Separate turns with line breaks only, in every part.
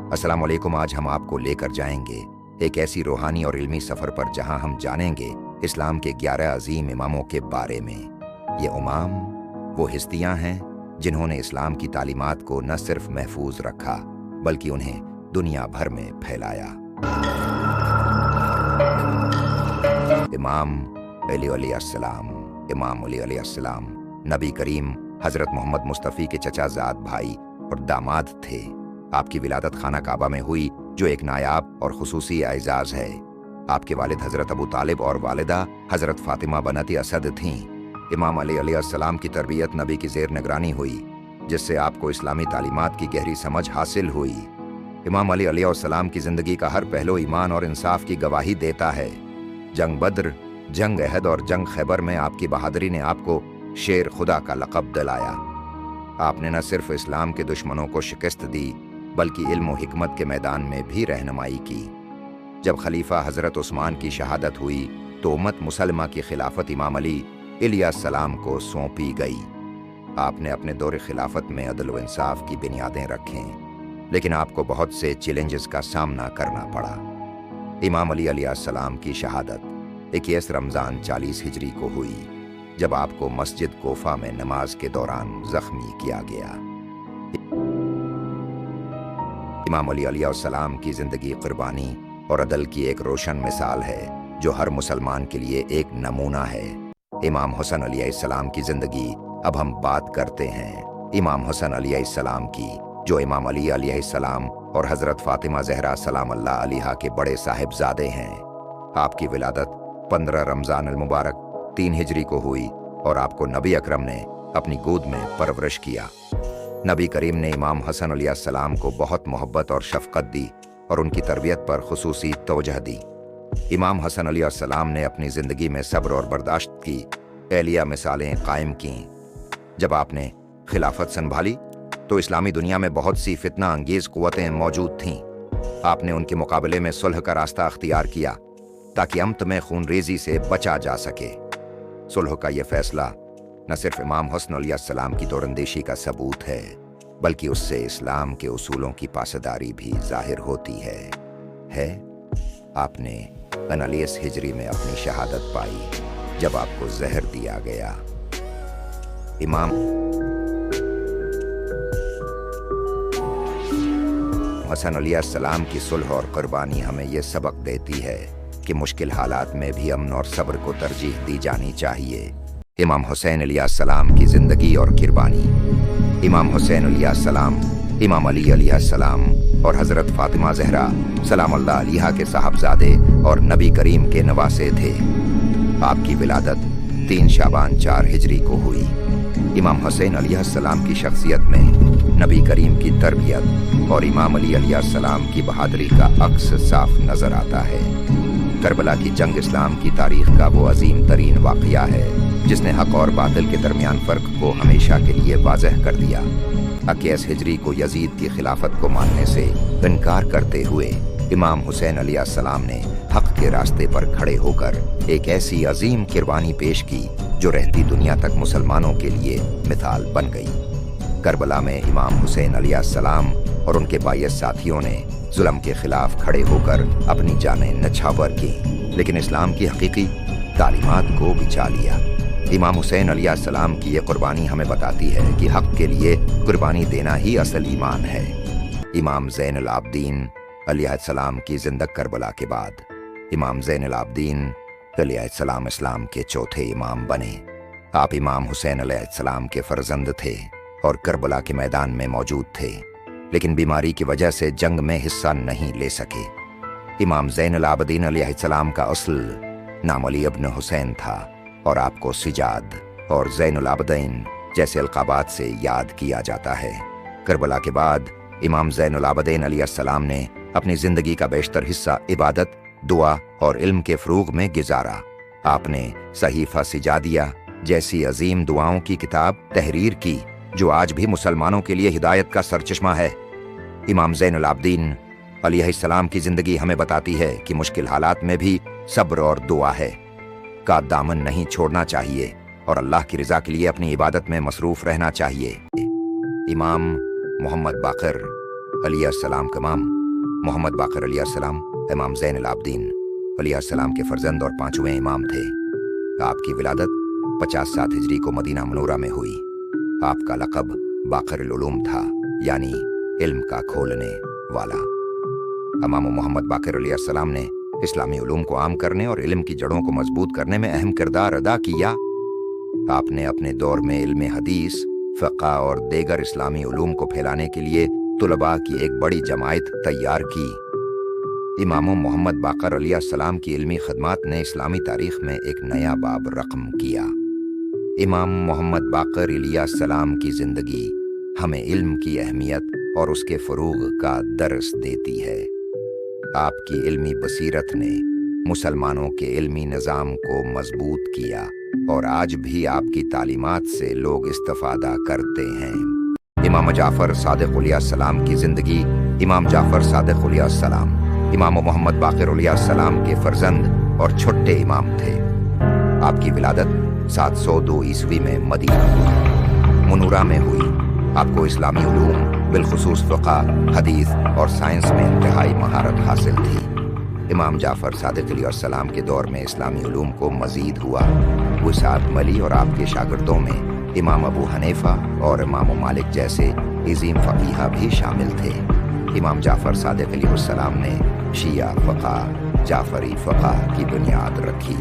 अस्सलाम वालेकुम। आज हम आपको लेकर जाएंगे एक ऐसी रूहानी और इल्मी सफ़र पर जहां हम जानेंगे इस्लाम के 11 अजीम इमामों के बारे में। ये इमाम वो हस्तियां हैं जिन्होंने इस्लाम की तालीमात को न सिर्फ महफूज रखा बल्कि उन्हें दुनिया भर में फैलाया। इमाम अली अलैहिस्सलाम। इमाम अली अलैहिस्सलाम नबी करीम हज़रत मोहम्मद मुस्तफ़ी के चचाज़ाद भाई और दामाद थे। आपकी विलादत खाना काबा में हुई जो एक नायाब और खुसूसी एजाज़ है। आपके वालिद हज़रत अबू तालिब और वालिदा हज़रत फ़ातिमा बनती असद थीं। इमाम अली अलैहिस्सलाम की तरबियत नबी की ज़ेर निगरानी हुई जिससे आपको इस्लामी तालीमात की गहरी समझ हासिल हुई। इमाम अली अलैहिस्सलाम की ज़िंदगी का हर पहलू ईमान और इंसाफ की गवाही देता है। जंग बद्र, जंग अहद और जंग खैबर में आपकी बहादुरी ने आपको शेर खुदा का लक़ब दिलाया। आपने न सिर्फ इस्लाम के दुश्मनों को शिकस्त दी बल्कि इल्म और हिकमत के मैदान में भी रहनुमाई की। जब खलीफा हज़रत उस्मान की शहादत हुई तो उम्मत मुसलमा की खिलाफत इमाम अली अलैहिस्सलाम को सौंपी गई। आपने अपने दौर खिलाफत में अदल व इंसाफ की बुनियादें रखें, लेकिन आपको बहुत से चैलेंजेस का सामना करना पड़ा। इमाम अली अलैहिस्सलाम की शहादत 21 रमज़ान 40 हिजरी को हुई जब आपको मस्जिद कोफा में नमाज के दौरान जख्मी किया गया। इमाम अली अलैहिस्सलाम की ज़िंदगी कुर्बानी और अदल की एक रोशन मिसाल है जो हर मुसलमान के लिए एक नमूना है। इमाम हुसैन अलैहिस्सलाम की ज़िंदगी अब हम बात करते हैं। इमाम हुसैन अलैहिस्सलाम की जो इमाम अली अलैहिस्सलाम और हज़रत फ़ातिमा ज़हरा सलामुल्लाह अलैहा के बड़े साहिबजादे हैं। आपकी विलादत 15 रमज़ान अल मुबारक 3 हिजरी को हुई और आपको नबी अकरम ने अपनी गोद में परवरिश किया। नबी करीम ने इमाम हसन अलैहिस्सलाम को बहुत मोहब्बत और शफ़क़त दी और उनकी तरबियत पर खुसूसी तवज्जो दी। इमाम हसन अलैहिस्सलाम ने अपनी ज़िंदगी में सब्र और बर्दाश्त की एलिया मिसालें कायम कीं। जब आपने खिलाफत संभाली तो इस्लामी दुनिया में बहुत सी फितना अंगेज़ क़ुव्वतें मौजूद थीं। आपने उनके मुकाबले में सुलह का रास्ता अख्तियार किया ताकि अमत में खूनरेज़ी से बचा जा सके। सुलह का यह फैसला न सिर्फ इमाम हुसैन अलैहिस्सलाम की दूरअंदेशी का सबूत है बल्कि उससे इस्लाम के उसूलों की पासदारी भी जाहिर होती है। आपने 49 हिजरी में अपनी शहादत पाई जब आपको जहर दिया गया। इमाम हुसैन अलैहिस्सलाम की सुलह और कुर्बानी हमें यह सबक देती है कि मुश्किल हालात में भी अमन और सब्र को तरजीह दी जानी चाहिए। इमाम हुसैन अलैहिस्सलाम की ज़िंदगी और कुर्बानी। इमाम हुसैन अलैहिस्सलाम इमाम अली अलैहिस्सलाम और हज़रत फ़ातिमा ज़हरा सलामुल्लाह अलैहा के साहबजादे और नबी करीम के नवासे थे। आपकी विलादत 3 शाबान 4 हिजरी को हुई। इमाम हुसैन अलैहिस्सलाम की शख्सियत में नबी करीम की तरबियत और इमाम अली अलैहिस्सलाम की बहादुरी का अक्स साफ नज़र आता है। करबला की जंग इस्लाम की तारीख का वो अजीम तरीन वाक़या है जिसने हक और बातिल के दरमियान फ़र्क को हमेशा के लिए वाज़ह कर दिया। 21 हिजरी को यजीद की खिलाफत को मानने से इनकार करते हुए इमाम हुसैन अलैहिस्सलाम ने हक के रास्ते पर खड़े होकर एक ऐसी अजीम कुर्बानी पेश की जो रहती दुनिया तक मुसलमानों के लिए मिसाल बन गई। करबला में इमाम हुसैन अलैहिस्सलाम और उनके 22 साथियों ने जुल्म के खिलाफ खड़े होकर अपनी जानें नछावर की, लेकिन इस्लाम की हकीकी तालीमात को बिछा लिया। इमाम हुसैन अलैहिस्सलाम की ये कुर्बानी हमें बताती है कि हक के लिए कुर्बानी देना ही असल ईमान है। इमाम ज़ैनुल आबदीन अलैहिस्सलाम की ज़िंदगी करबला के बाद इमाम ज़ैनुल आबदीन अलैहिस्सलाम इस्लाम के चौथे इमाम बने। आप इमाम हुसैन अलैहिस्सलाम के फर्जंद थे और करबला के मैदान में मौजूद थे, लेकिन बीमारी की वजह से जंग में हिस्सा नहीं ले सके। इमाम ज़ैनुल आबदीन अलैहिस्सलाम का असल नाम अली इब्न हुसैन था और आपको सिजाद और ज़ैनुल आबदीन जैसे अलक़ाबात से याद किया जाता है। करबला के बाद इमाम ज़ैनुल आबदीन अलैहिस्सलाम ने अपनी ज़िंदगी का बेशतर हिस्सा इबादत, दुआ और इल्म के फ़रोग़ में गुजारा। आपने सहीफ़ा सिजादिया जैसी अजीम दुआओं की किताब तहरीर की जो आज भी मुसलमानों के लिए हिदायत का सरचश्मा है। इमाम ज़ैनुल आबदीन अलैहिस्सलाम की ज़िंदगी हमें बताती है कि मुश्किल हालात में भी सब्र और दुआ है का दामन नहीं छोड़ना चाहिए और अल्लाह की रज़ा के लिए अपनी इबादत में मसरूफ़ रहना चाहिए। इमाम मोहम्मद बाक़िर अलैहिस्सलाम का इमाम मोहम्मद बाकर अलैहिस्सलाम इमाम ज़ैन अल आबदीन अलैहिस्सलाम के फर्जंद और पांचवें इमाम थे। आपकी विलादत 57 हिजरी को मदीना मनूरा में हुई। आपका लक़ब बाकर उलूम था, यानी इल्म का खोलने वाला। इमाम मोहम्मद बाकर अलैहिस्सलाम ने इस्लामी उलूम को आम करने और इल्म की जड़ों को मजबूत करने में अहम किरदार अदा किया। आपने अपने दौर में इल्म हदीस, फ़िक़्ह और दीगर इस्लामी उलूम को फैलाने के लिए तुलबा की एक बड़ी जमायत तैयार की। इमाम मोहम्मद बाकर अलैहिस्सलाम की इल्मी खदमात ने इस्लामी तारीख में एक नया बाब रक़म किया। इमाम मोहम्मद बाकर अलैहिस्सलाम की ज़िंदगी हमें इल्म की अहमियत और उसके फ़रूग़ का दर्स देती है। आपकी इल्मी बसीरत ने मुसलमानों के इल्मी निज़ाम को मजबूत किया और आज भी आपकी तालीमात से लोग इस्तिफ़ादा करते हैं। इमाम जाफ़र सादिक़ अलैहिस्सलाम की ज़िंदगी। इमाम जाफ़र सादिक़ अलैहिस्सलाम इमाम मोहम्मद बाकर अलैहिस्सलाम के फर्जंद और छोटे इमाम थे। आपकी विलादत 702 ईस्वी में मदीना मुनूरा में हुई। आपको इस्लामी उलूम बिलखुसूस फ़िक़्ह, हदीस और साइंस में इंतहाई महारत हासिल थी। इमाम जाफ़र सादिक़ अलैहिस्सलाम के दौर में इस्लामी उलूम को मज़ीद हुआ। वसात मली और आपके शागिर्दों में इमाम अबू हनीफ़ा और इमाम मालिक जैसे इज़ीम फ़क़ीहा भी शामिल थे। इमाम जाफ़र सादिक़ अलैहिस्सलाम ने शिया फ़िक़्ह, जाफ़री फ़िक़्ह की बुनियाद रखी,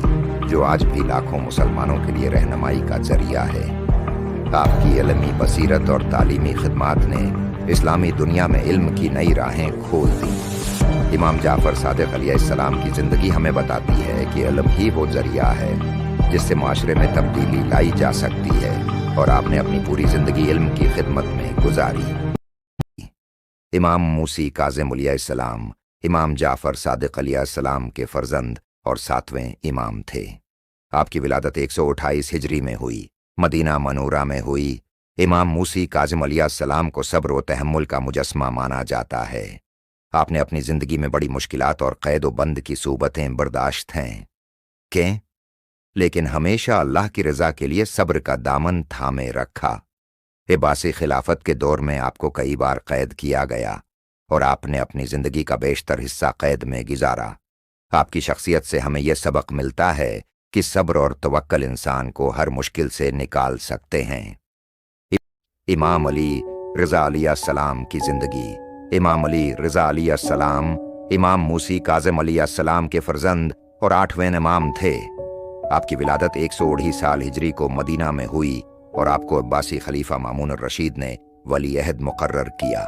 जो आज भी लाखों मुसलमानों के लिए रहनुमाई का ज़रिया है। आपकी इल्मी बसीरत और तालीमी खिदमात ने इस्लामी दुनिया में इल्म की नई राहें खोल दी। इमाम जाफ़र सादिक़ अलैहिस्सलाम की ज़िंदगी हमें बताती है कि इल्म ही वो ज़रिया है जिससे माशरे में तब्दीली लाई जा सकती है, और आपने अपनी पूरी ज़िंदगी इल्म की खिदमत में गुजारी। इमाम मूसी काज़िम अलैहिस्सलाम इमाम जाफ़र सादिक़ अलैहिस्सलाम के फर्जंद और 7वें इमाम थे। आपकी विलादत 128 हिजरी में हुई, मदीना मनूरा में हुई। इमाम मूसी काज़िम अलैहिस्सलाम को सब्र व तहम्मुल का मुजस्मा माना जाता है। आपने अपनी ज़िंदगी में बड़ी मुश्किलात और क़ैद व बंद की सूबतें बर्दाश्त हैं, लेकिन हमेशा अल्लाह की रज़ा के लिए सब्र का दामन थामे रखा। इबासी खिलाफत के दौर में आपको कई बार कैद किया गया और आपने अपनी ज़िंदगी का बेशतर हिस्सा कैद में गुजारा। आपकी शख्सियत से हमें यह सबक मिलता है कि सब्र और तवक्कुल इंसान को हर मुश्किल से निकाल सकते हैं। इमाम अली रज़ा अलैहिस्सलाम की ज़िंदगी। इमाम अली रज़ा अलैहिस्सलाम इमाम मूसी काज़िम अलैहिस्सलाम के फर्जंद और 8वें इमाम थे। आपकी विलादत 119 साल हिजरी को मदीना में हुई और आपको अब्बासी खलीफा मामून रशीद ने वली अहद मुकर्रर किया।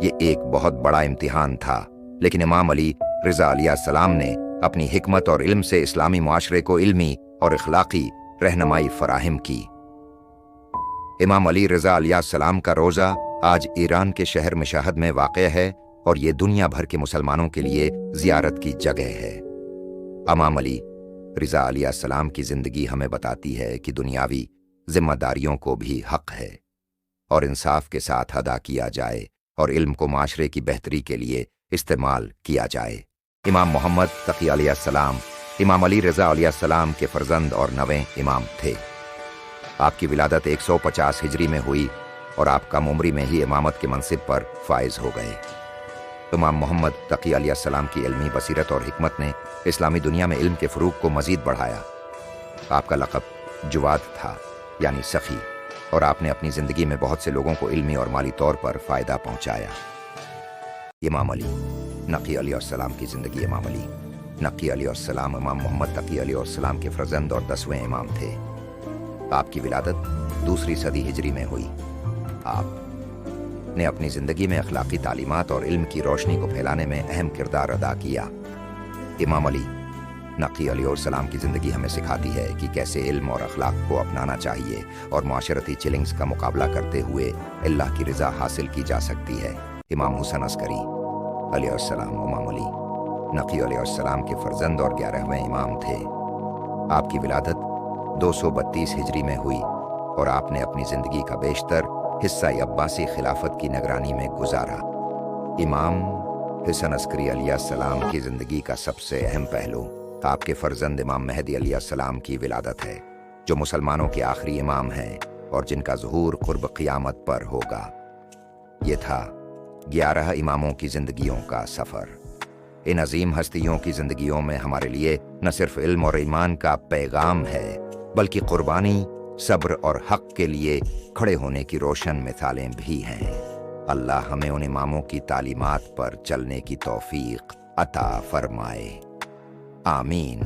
ये एक बहुत बड़ा इम्तिहान था, लेकिन इमाम अली रज़ा अलैहिस्सलाम ने अपनी हिकमत और इल्म से इस्लामी मुआशरे को इल्मी और इखलाकी रहनुमाई फराहम की। इमाम अली रज़ा अलैहिस्सलाम का रोज़ा आज ईरान के शहर मशहद में वाक़ है और ये दुनिया भर के मुसलमानों के लिए ज़ियारत की जगह है। इमाम अली रज़ा अलैहिस्सलाम की ज़िंदगी हमें बताती है कि दुनियावी जिम्मेदारियों को भी हक़ है और इंसाफ के साथ अदा किया जाए और इल्म को माशरे की बेहतरी के लिए इस्तेमाल किया जाए। इमाम मोहम्मद तक़ी अलैहिस्सलाम इमाम अली रज़ा अलैहिस्सलाम के फर्जंद और 9वें इमाम थे। आपकी विलादत 150 हिजरी में हुई और आप कम उम्री में ही इमामत के मनसिब पर फायज हो गए। इमाम मोहम्मद तक़ी अलैहिस्सलाम की इल्मी बसीरत और हिकमत ने इस्लामी दुनिया में इल्म के फ़रूग़ को मज़ीद बढ़ाया। आपका लक़ब जुवाद था, यानी सखी, और आपने अपनी ज़िंदगी में बहुत से लोगों को इल्मी और माली तौर पर फ़ायदा पहुँचाया। इमाम अली नक़ी अलैहिस्सलाम की ज़िंदगी। इमाम अली नक़ी अलैहिस्सलाम इमाम मोहम्मद तक़ी अलैहिस्सलाम के फर्जंद और 10वें इमाम थे। आपकी विलादत 2री सदी हिजरी में हुई। आपने अपनी ज़िंदगी में अखलाकी तालीमात और इल्म की रोशनी को फैलाने में अहम किरदार अदा किया। इमाम अली नक़ी अलैहिस्सलाम की ज़िंदगी हमें सिखाती है कि कैसे इल्म और अखलाक को अपनाना चाहिए और माशरती चैलेंज का मुकाबला करते हुए अल्लाह की रज़ा हासिल की जा सकती है। इमाम हुसैन अस्करी अलैहिस्सलाम इमाम अली नक़ी अलैहिस्सलाम के फर्जंद और 11वें इमाम थे। आपकी विलादत 232 हिजरी में हुई और आपने अपनी ज़िंदगी का बेशतर हिस्सा अब्बासी खिलाफत की निगरानी में गुजारा। इमाम हुसैन अस्करी अलैहिस्सलाम की ज़िंदगी का सबसे अहम पहलू आपके फर्जंद इमाम महदी अलैहिस्सलाम की विलादत है, जो मुसलमानों के आखिरी इमाम हैं और जिनका ज़ुहूर क़ुर्ब क़ियामत पर होगा। ये था 11 इमामों की जिंदगियों का सफ़र। इन अजीम हस्तियों की जिंदगियों में हमारे लिए न सिर्फ इल्म और ईमान का पैगाम है, बल्कि कुर्बानी, सब्र और हक के लिए खड़े होने की रोशन मिसालें भी हैं। अल्लाह हमें उन इमामों की तालीमात पर चलने की तौफीक अता फरमाए। आमीन।